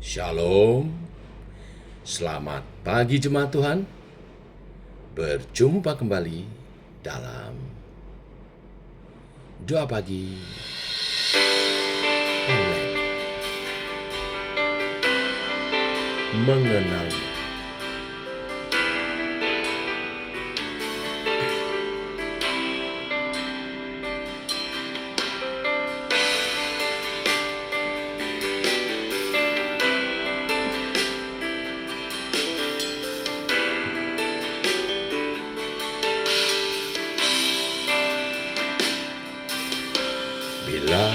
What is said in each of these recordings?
Shalom, selamat pagi jemaat Tuhan. Berjumpa kembali dalam doa pagi online. Mengenal bila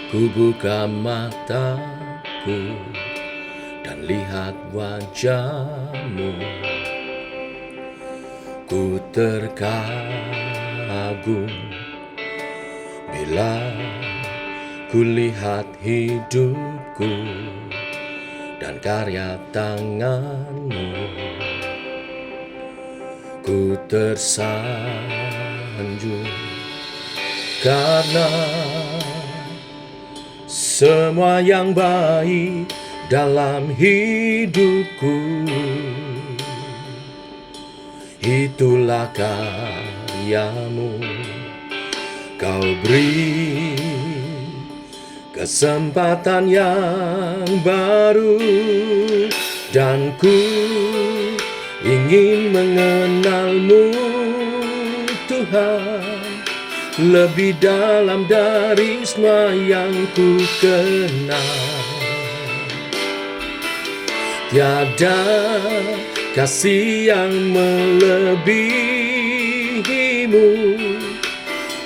ku buka mataku dan lihat wajahmu, ku terkagum bila ku lihat hidupku dan karya tanganmu. Ku tersanjung karena semua yang baik dalam hidupku, itulah karyamu. Kau beri kesempatan yang baru, dan ku ingin mengenalmu, Tuhan, lebih dalam dari semua yang ku kenal. Tiada kasih yang melebihimu.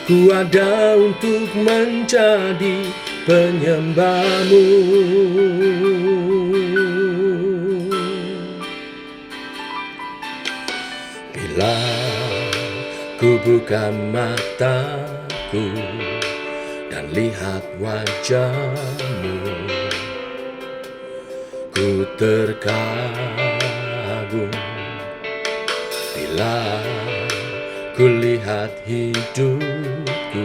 Ku ada untuk menjadi penyembahmu. Bila ku buka mataku dan lihat wajahmu, ku terkagum bila ku lihat hidupku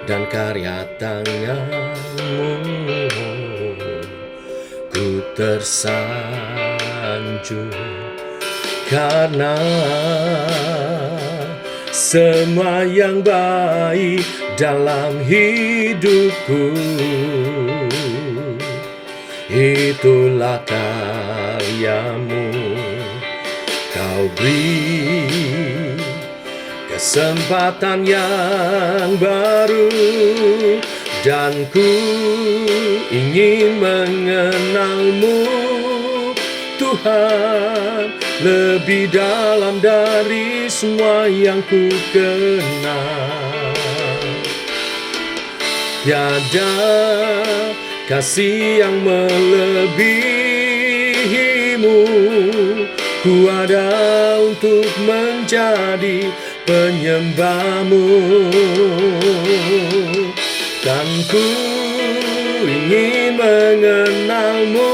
dan karya tanganmu. Ku tersanjung karena semua yang baik dalam hidupku, itulah karyamu. Kau beri kesempatan yang baru, dan ku ingin mengenalmu, Tuhan, lebih dalam dari semua yang ku kenal. Tiada kasih yang melebihimu. Ku ada untuk menjadi penyembahmu, dan ku ingin mengenalmu,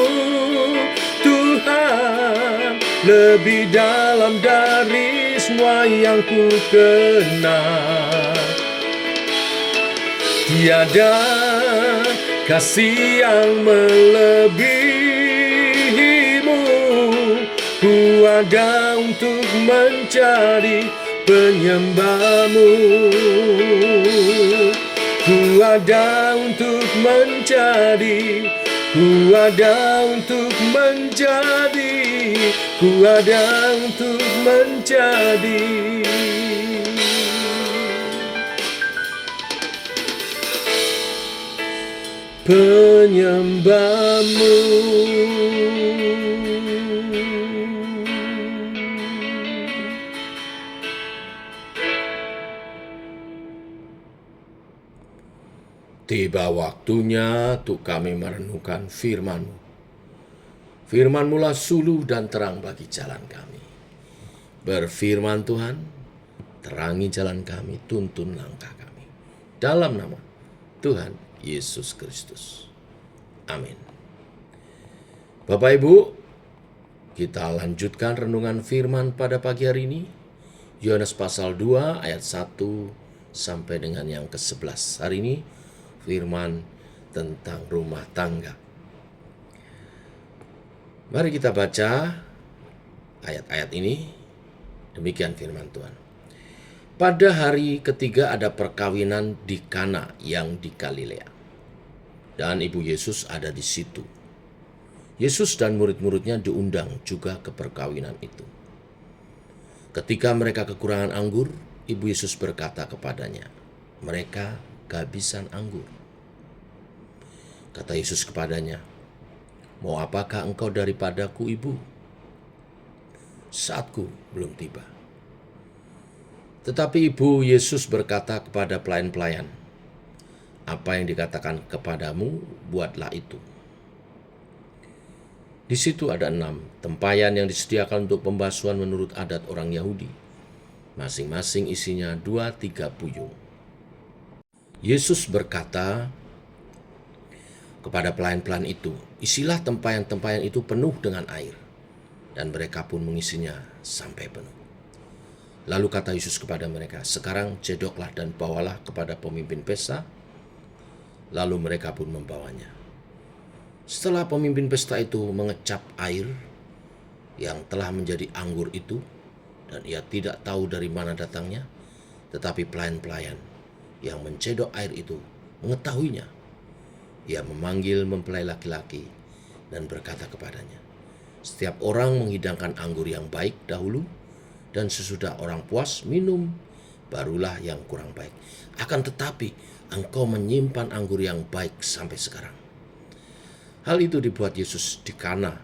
Tuhan, lebih dalam dari semua yang ku kenal. Tiada kasih yang melebihimu. Ku ada untuk menjadi penyembahmu. Ku ada untuk menjadi, ku ada untuk menjadi, ku ada untuk menjadi penyembahmu. Tiba waktunya untuk kami merenungkan firman-Mu. Firman-Mu lah suluh dan terang bagi jalan kami. Berfirman Tuhan, terangi jalan kami, tuntun langkah kami. Dalam nama Tuhan Yesus Kristus. Amin. Bapak Ibu, kita lanjutkan renungan firman pada pagi hari ini. Yohanes pasal 2 ayat 1 sampai dengan yang ke-11. Hari ini firman tentang rumah tangga. Mari kita baca ayat-ayat ini. Demikian firman Tuhan. Pada hari ketiga ada perkawinan di Kana yang di Galilea. Dan ibu Yesus ada di situ. Yesus dan murid-muridnya diundang juga ke perkawinan itu. Ketika mereka kekurangan anggur, ibu Yesus berkata kepadanya, "Mereka kehabisan anggur." Kata Yesus kepadanya, "Mau apakah engkau daripadaku, ibu? Saatku belum tiba." Tetapi ibu Yesus berkata kepada pelayan-pelayan, "Apa yang dikatakan kepadamu, buatlah itu." Di situ ada 6 tempayan yang disediakan untuk pembasuhan menurut adat orang Yahudi. Masing-masing isinya 2-3 puyung. Yesus berkata kepada pelayan-pelayan itu, "Isilah tempayan-tempayan itu penuh dengan air." Dan mereka pun mengisinya sampai penuh. Lalu kata Yesus kepada mereka, "Sekarang cedoklah dan bawalah kepada pemimpin pesta." Lalu mereka pun membawanya. Setelah pemimpin pesta itu mengecap air yang telah menjadi anggur itu, dan ia tidak tahu dari mana datangnya, tetapi pelayan-pelayan yang mencedok air itu mengetahuinya. Ia memanggil mempelai laki-laki dan berkata kepadanya, "Setiap orang menghidangkan anggur yang baik dahulu, dan sesudah orang puas minum, barulah yang kurang baik. Akan tetapi engkau menyimpan anggur yang baik sampai sekarang." Hal itu dibuat Yesus di Kana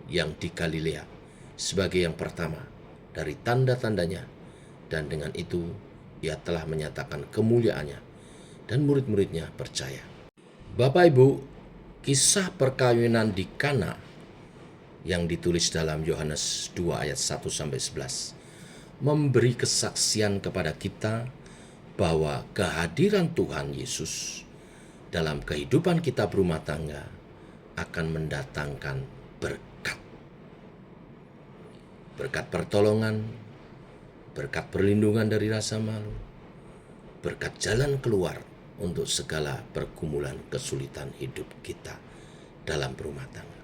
yang di Galilea sebagai yang pertama dari tanda-tandanya, dan dengan itu ia telah menyatakan kemuliaannya, dan murid-muridnya percaya. Bapak Ibu, kisah perkawinan di Kana yang ditulis dalam Yohanes 2 ayat 1-11 memberi kesaksian kepada kita bahwa kehadiran Tuhan Yesus dalam kehidupan kita berumah tangga akan mendatangkan berkat. Berkat pertolongan, berkat perlindungan dari rasa malu, berkat jalan keluar untuk segala pergumulan kesulitan hidup kita dalam berumah tangga.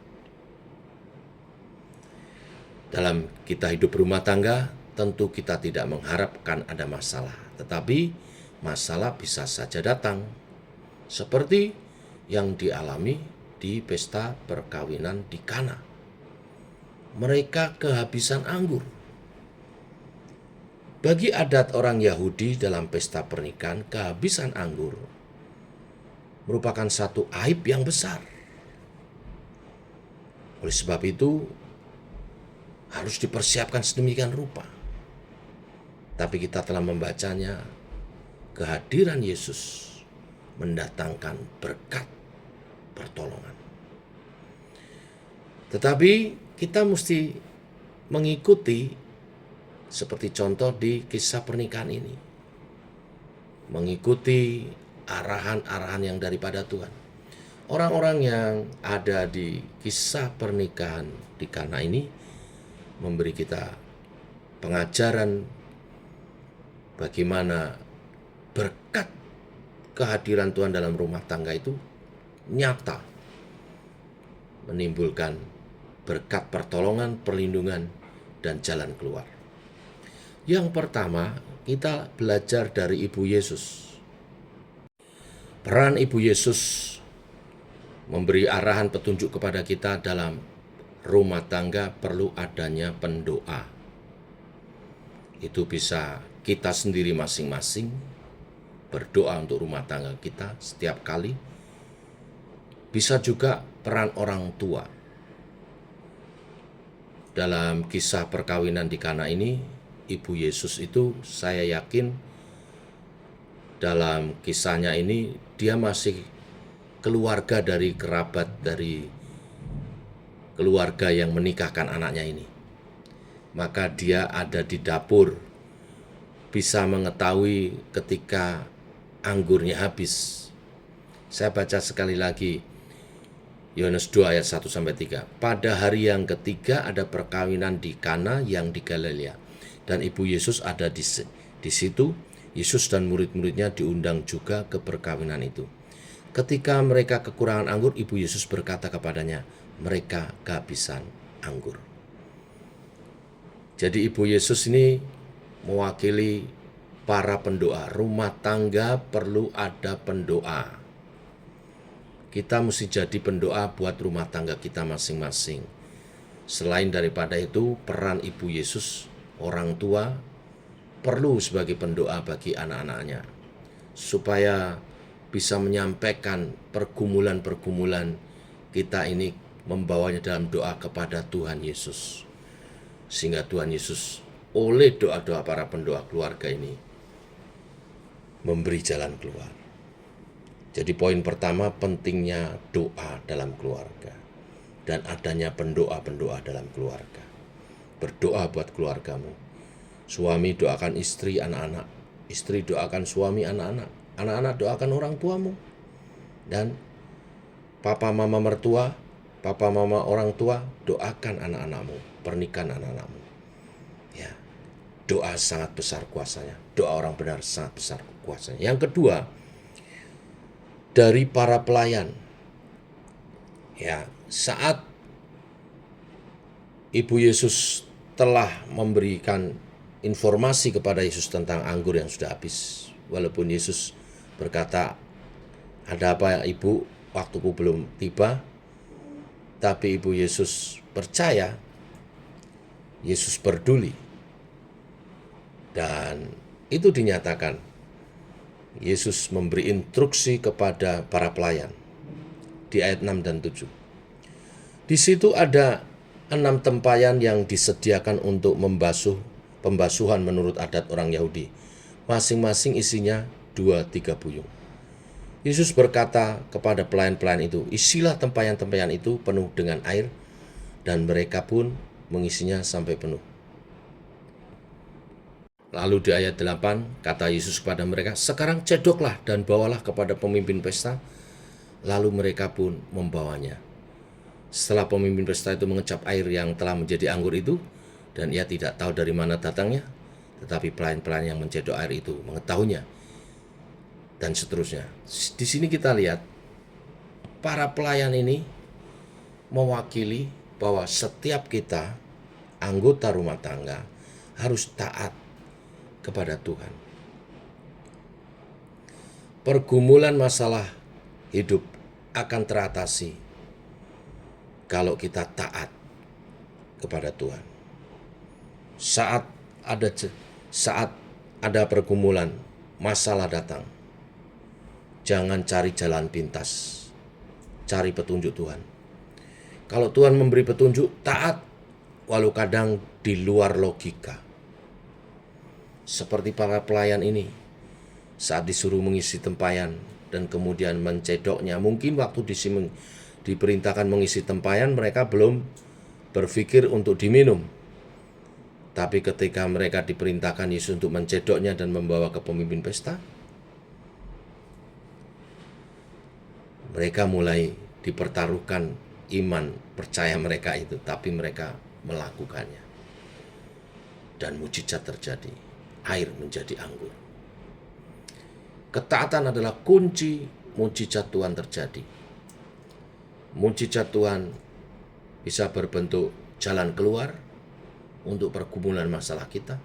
Dalam kita hidup berumah tangga, tentu kita tidak mengharapkan ada masalah, tetapi masalah bisa saja datang, seperti yang dialami di pesta perkawinan di Kana. Mereka kehabisan anggur. Bagi adat orang Yahudi dalam pesta pernikahan, kehabisan anggur merupakan satu aib yang besar. Oleh sebab itu, harus dipersiapkan sedemikian rupa. Tapi kita telah membacanya, kehadiran Yesus mendatangkan berkat pertolongan. Tetapi kita mesti mengikuti seperti contoh di kisah pernikahan ini. Mengikuti arahan-arahan yang daripada Tuhan. Orang-orang yang ada di kisah pernikahan di Kana ini memberi kita pengajaran bagaimana berkat kehadiran Tuhan dalam rumah tangga itu nyata, menimbulkan berkat pertolongan, perlindungan, dan jalan keluar. Yang pertama, kita belajar dari Ibu Yesus. Peran Ibu Yesus memberi arahan petunjuk kepada kita dalam rumah tangga perlu adanya pendoa. Itu bisa kita sendiri masing-masing berdoa untuk rumah tangga kita setiap kali. Bisa juga peran orang tua. Dalam kisah perkawinan di Kana ini, Ibu Yesus itu saya yakin dalam kisahnya ini dia masih keluarga dari kerabat dari keluarga yang menikahkan anaknya ini. Maka dia ada di dapur, bisa mengetahui ketika anggurnya habis. Saya baca sekali lagi Yohanes 2 ayat 1-3. Pada hari yang ketiga ada perkawinan di Kana yang di Galilea, dan Ibu Yesus ada di situ. Yesus dan murid-muridnya diundang juga ke perkawinan itu. Ketika mereka kekurangan anggur, Ibu Yesus berkata kepadanya, mereka kehabisan anggur. Jadi Ibu Yesus ini mewakili para pendoa. Rumah tangga perlu ada pendoa. Kita mesti jadi pendoa buat rumah tangga kita masing-masing. Selain daripada itu, peran Ibu Yesus, orang tua, perlu sebagai pendoa bagi anak-anaknya, supaya bisa menyampaikan pergumulan-pergumulan kita ini, membawanya dalam doa kepada Tuhan Yesus. Sehingga Tuhan Yesus oleh doa-doa para pendoa keluarga ini memberi jalan keluar. Jadi poin pertama, pentingnya doa dalam keluarga dan adanya pendoa-pendoa dalam keluarga. Berdoa buat keluargamu. Suami doakan istri, anak-anak. Istri doakan suami, anak-anak. Anak-anak doakan orang tuamu. Dan papa mama mertua, papa mama orang tua, doakan anak-anakmu, pernikahan anak-anakmu. Ya, doa sangat besar kuasanya. Doa orang benar sangat besar kuasanya. Yang kedua, dari para pelayan. Ya, saat Ibu Yesus telah memberikan informasi kepada Yesus tentang anggur yang sudah habis. Walaupun Yesus berkata, ada apa Ibu, waktuku belum tiba. Tapi Ibu Yesus percaya, Yesus peduli. Dan itu dinyatakan. Yesus memberi instruksi kepada para pelayan di ayat 6 dan 7. Di situ ada 6 tempayan yang disediakan untuk pembasuhan menurut adat orang Yahudi. Masing-masing isinya 2-3 buyung. Yesus berkata kepada pelayan-pelayan itu, isilah tempayan-tempayan itu penuh dengan air, dan mereka pun mengisinya sampai penuh. Lalu di ayat 8, kata Yesus kepada mereka, sekarang cedoklah dan bawalah kepada pemimpin pesta. Lalu mereka pun membawanya. Setelah pemimpin pesta itu mengecap air yang telah menjadi anggur itu, dan ia tidak tahu dari mana datangnya, tetapi pelayan-pelayan yang mencedok air itu mengetahuinya, dan seterusnya. Di sini kita lihat, para pelayan ini mewakili bahwa setiap kita, anggota rumah tangga, harus taat kepada Tuhan. Pergumulan masalah hidup akan teratasi kalau kita taat kepada Tuhan. Saat ada pergumulan, masalah datang, jangan cari jalan pintas, cari petunjuk Tuhan. Kalau Tuhan memberi petunjuk, taat, walau kadang di luar logika. Seperti para pelayan ini, saat disuruh mengisi tempayan dan kemudian mencedoknya, mungkin waktu diperintahkan mengisi tempayan, mereka belum berpikir untuk diminum. Tapi ketika mereka diperintahkan Yesus untuk mencedoknya dan membawa ke pemimpin pesta, mereka mulai dipertaruhkan iman percaya mereka itu, tapi mereka melakukannya. Dan mujizat terjadi. Air menjadi anggur. Ketaatan adalah kunci mujizat Tuhan terjadi. Mujizat Tuhan bisa berbentuk jalan keluar untuk pergumulan masalah kita,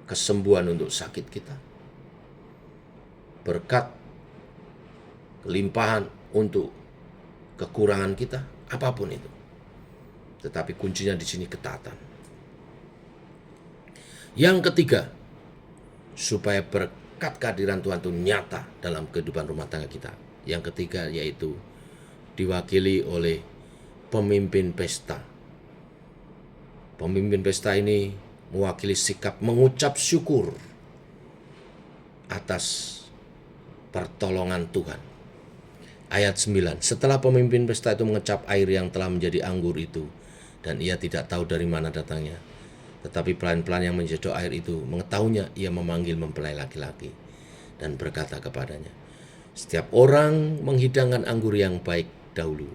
kesembuhan untuk sakit kita, berkat, kelimpahan untuk kekurangan kita, apapun itu. Tetapi kuncinya di sini ketaatan. Yang ketiga, supaya berkat kehadiran Tuhan itu nyata dalam kehidupan rumah tangga kita. Yang ketiga yaitu diwakili oleh pemimpin pesta. Pemimpin pesta ini mewakili sikap mengucap syukur atas pertolongan Tuhan. Ayat 9, setelah pemimpin pesta itu mengecap air yang telah menjadi anggur itu, dan ia tidak tahu dari mana datangnya. Tetapi pelayan-pelayan yang mencedok air itu mengetahuinya, ia memanggil mempelai laki-laki dan berkata kepadanya, setiap orang menghidangkan anggur yang baik dahulu,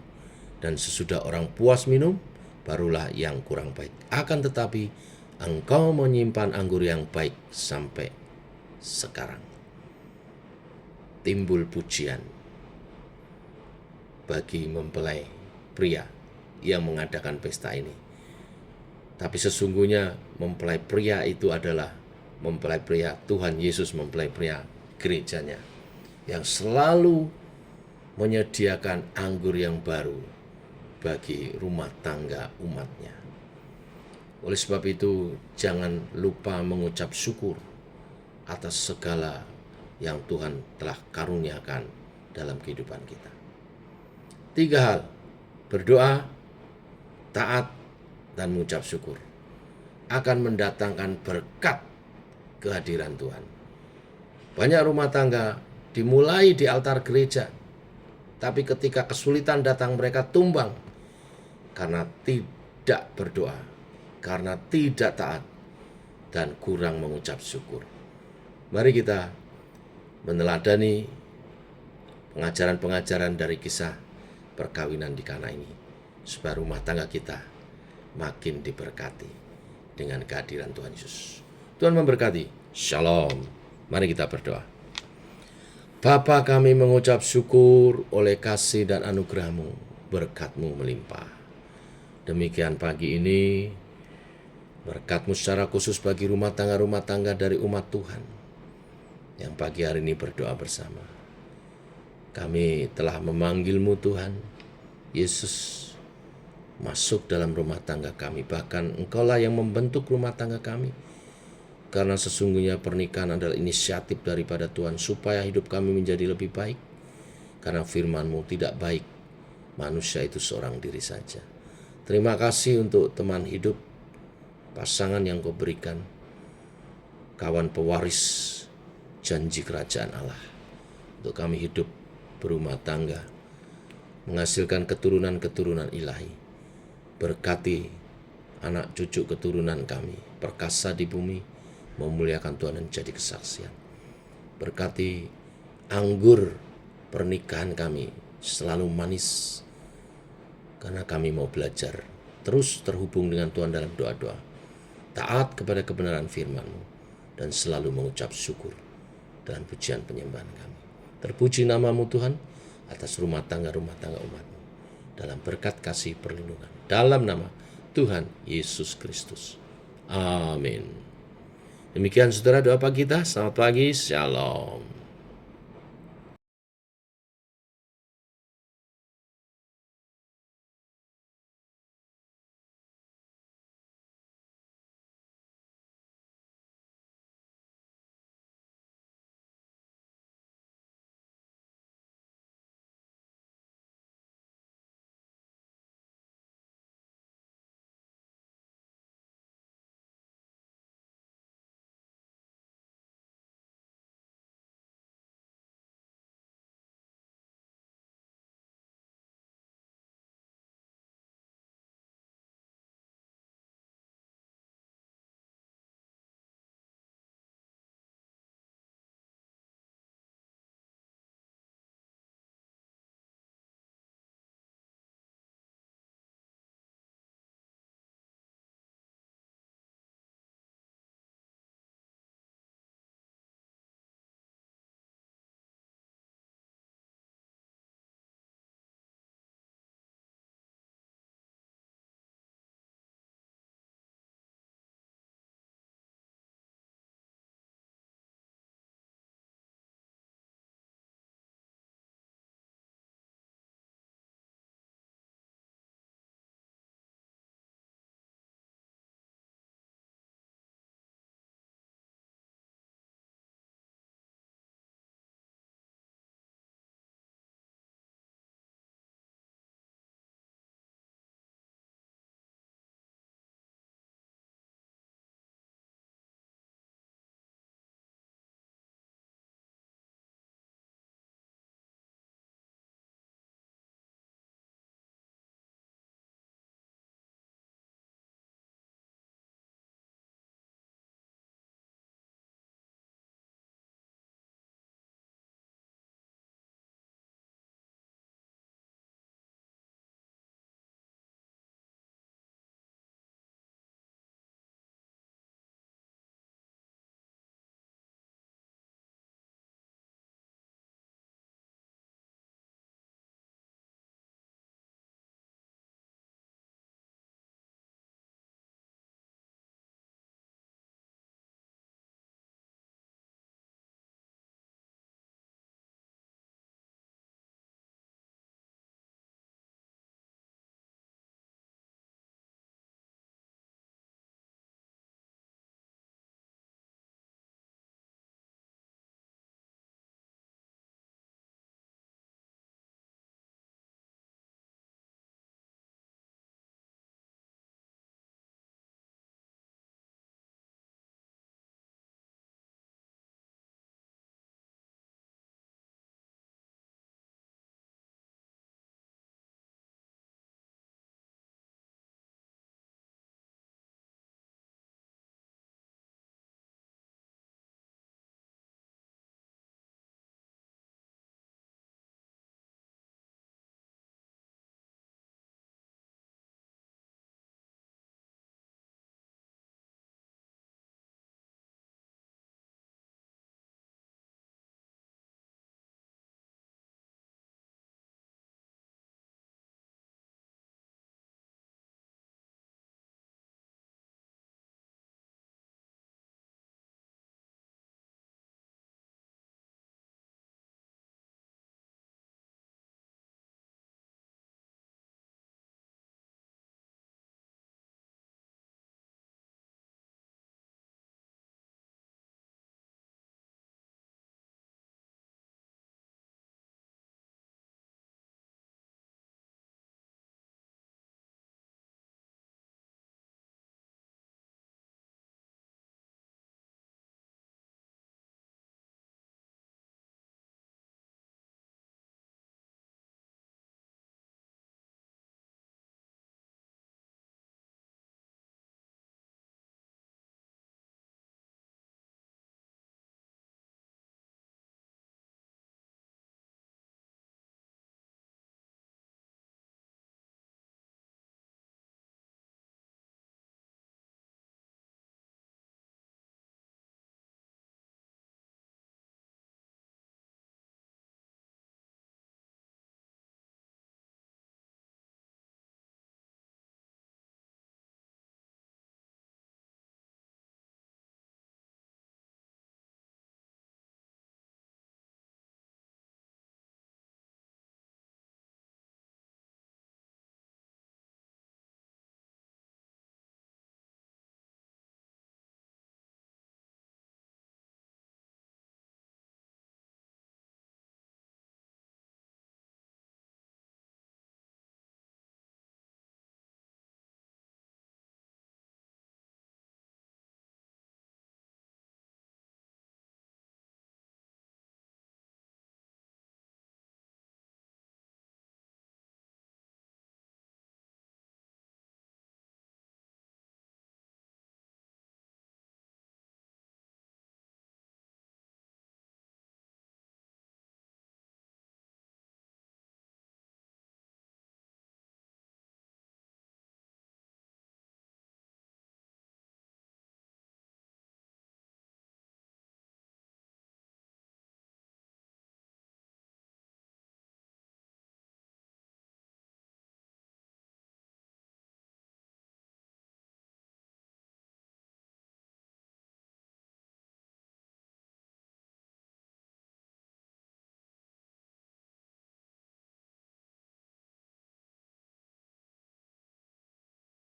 dan sesudah orang puas minum, barulah yang kurang baik. Akan tetapi engkau menyimpan anggur yang baik sampai sekarang. timbul pujian bagi mempelai pria yang mengadakan pesta ini. Tapi sesungguhnya mempelai pria itu adalah mempelai pria Tuhan Yesus, mempelai pria gerejanya yang selalu menyediakan anggur yang baru bagi rumah tangga umatnya. Oleh sebab itu, jangan lupa mengucap syukur atas segala yang Tuhan telah karuniakan dalam kehidupan kita. 3 hal: berdoa, taat, dan mengucap syukur akan mendatangkan berkat kehadiran Tuhan. Banyak rumah tangga dimulai di altar gereja, tapi ketika kesulitan datang mereka tumbang karena tidak berdoa, karena tidak taat, dan kurang mengucap syukur. Mari kita meneladani pengajaran-pengajaran dari kisah perkawinan di Kana ini, supaya rumah tangga kita makin diberkati dengan kehadiran Tuhan Yesus. Tuhan memberkati. Shalom. Mari kita berdoa. Bapa, kami mengucap syukur oleh kasih dan anugerah-Mu, berkat-Mu melimpah. Demikian pagi ini, berkat-Mu secara khusus bagi rumah tangga dari umat Tuhan yang pagi hari ini berdoa bersama. Kami telah memanggil-Mu Tuhan Yesus masuk dalam rumah tangga kami. Bahkan Engkaulah yang membentuk rumah tangga kami. Karena sesungguhnya pernikahan adalah inisiatif daripada Tuhan supaya hidup kami menjadi lebih baik. Karena firman-Mu tidak baik manusia itu seorang diri saja. Terima kasih untuk teman hidup, pasangan yang Kau berikan, kawan pewaris janji kerajaan Allah. Untuk kami hidup berumah tangga, menghasilkan keturunan-keturunan ilahi. Berkati anak cucu keturunan kami, perkasa di bumi, memuliakan Tuhan dan jadi kesaksian. Berkati anggur pernikahan kami selalu manis, karena kami mau belajar terus terhubung dengan Tuhan dalam doa-doa, taat kepada kebenaran firman-Mu, dan selalu mengucap syukur dan pujian penyembahan kami. Terpuji nama-Mu Tuhan atas rumah tangga umat-Mu, dalam berkat kasih perlindungan, dalam nama Tuhan Yesus Kristus. Amin. Demikian saudara doa pagi kita. Selamat pagi. Shalom.